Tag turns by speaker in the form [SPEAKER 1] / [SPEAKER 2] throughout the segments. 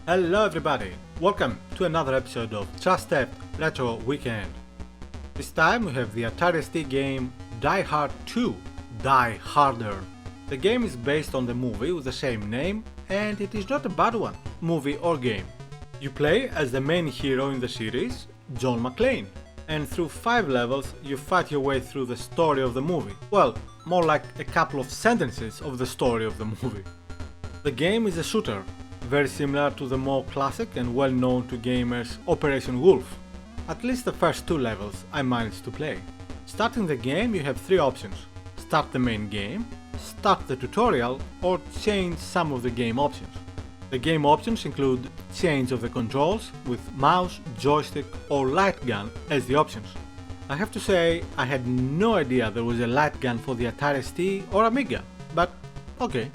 [SPEAKER 1] Hello everybody, welcome to another episode of Trusteft Retro Weekend. This time we have the Atari ST game Die Hard 2 Die Harder. The game is based on the movie with the same name and it is not a bad one, movie or game. You play as the main hero in the series, John McClane, and through 5 levels you fight your way through the story of the movie. Well, more like a couple of sentences of the story of the movie. The game is a shooter, very similar to the more classic and well known to gamers Operation Wolf. At least the first 2 levels I managed to play. Starting the game you have 3 options: start the main game, start the tutorial, or change some of the game options. The game options include change of the controls with mouse, joystick or light gun as the options. I have to say I had no idea there was a light gun for the Atari ST or Amiga, but okay.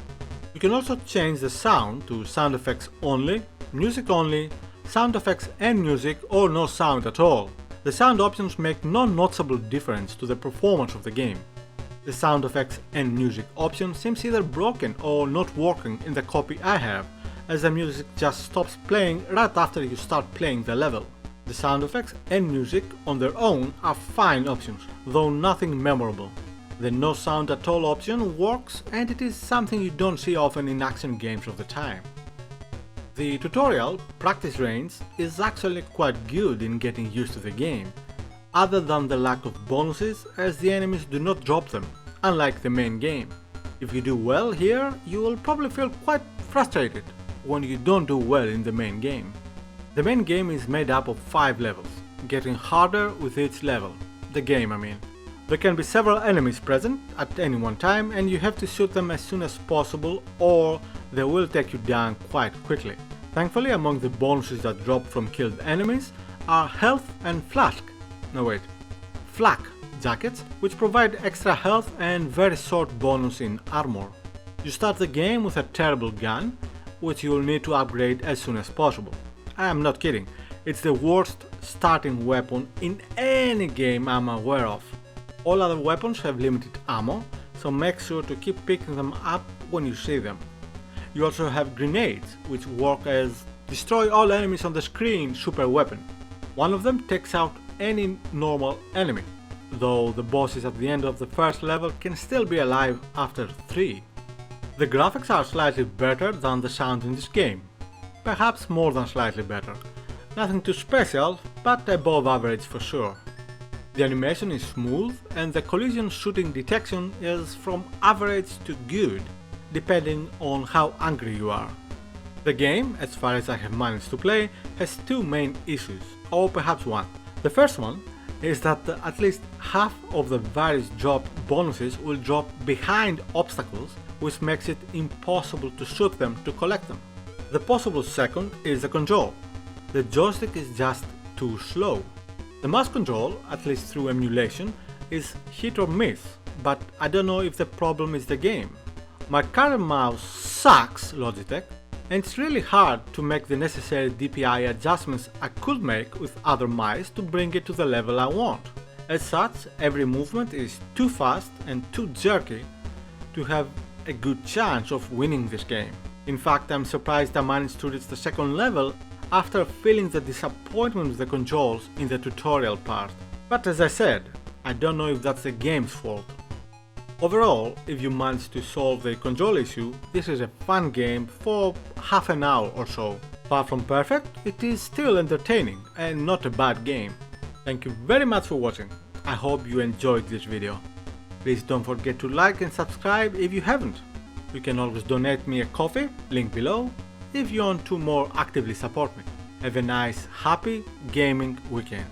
[SPEAKER 1] You can also change the sound to sound effects only, music only, sound effects and music, or no sound at all. The sound options make no noticeable difference to the performance of the game. The sound effects and music option seems either broken or not working in the copy I have, as the music just stops playing right after you start playing the level. The sound effects and music on their own are fine options, though nothing memorable. The no sound at all option works and it is something you don't see often in action games of the time. The tutorial practice range is actually quite good in getting used to the game, other than the lack of bonuses as the enemies do not drop them, unlike the main game. If you do well here, you will probably feel quite frustrated when you don't do well in the main game. The main game is made up of 5 levels, getting harder with each level. The game, I mean. There can be several enemies present at any one time and you have to shoot them as soon as possible or they will take you down quite quickly. Thankfully, among the bonuses that drop from killed enemies are health and flak jackets, which provide extra health and very short bonus in armor. You start the game with a terrible gun, which you will need to upgrade as soon as possible. I am not kidding, it's the worst starting weapon in any game I'm aware of. All other weapons have limited ammo, so make sure to keep picking them up when you see them. You also have grenades, which work as destroy all enemies on the screen super weapon. One of them takes out any normal enemy, though the bosses at the end of the first level can still be alive after 3. The graphics are slightly better than the sound in this game, perhaps more than slightly better. Nothing too special, but above average for sure. The animation is smooth and the collision shooting detection is from average to good, depending on how angry you are. The game, as far as I have managed to play, has 2 main issues, or perhaps 1. The first one is that at least half of the various drop bonuses will drop behind obstacles, which makes it impossible to shoot them to collect them. The possible second is the control. The joystick is just too slow. The mouse control, at least through emulation, is hit or miss, but I don't know if the problem is the game. My current mouse sucks, Logitech, and it's really hard to make the necessary DPI adjustments I could make with other mice to bring it to the level I want. As such, every movement is too fast and too jerky to have a good chance of winning this game. In fact, I'm surprised I managed to reach the second level after feeling the disappointment with the controls in the tutorial part. But as I said, I don't know if that's the game's fault. Overall, if you manage to solve the control issue, this is a fun game for half an hour or so. Far from perfect, it is still entertaining and not a bad game. Thank you very much for watching. I hope you enjoyed this video. Please don't forget to like and subscribe if you haven't. You can always donate me a coffee, link below, if you want to more actively support me. Have a nice, happy gaming weekend.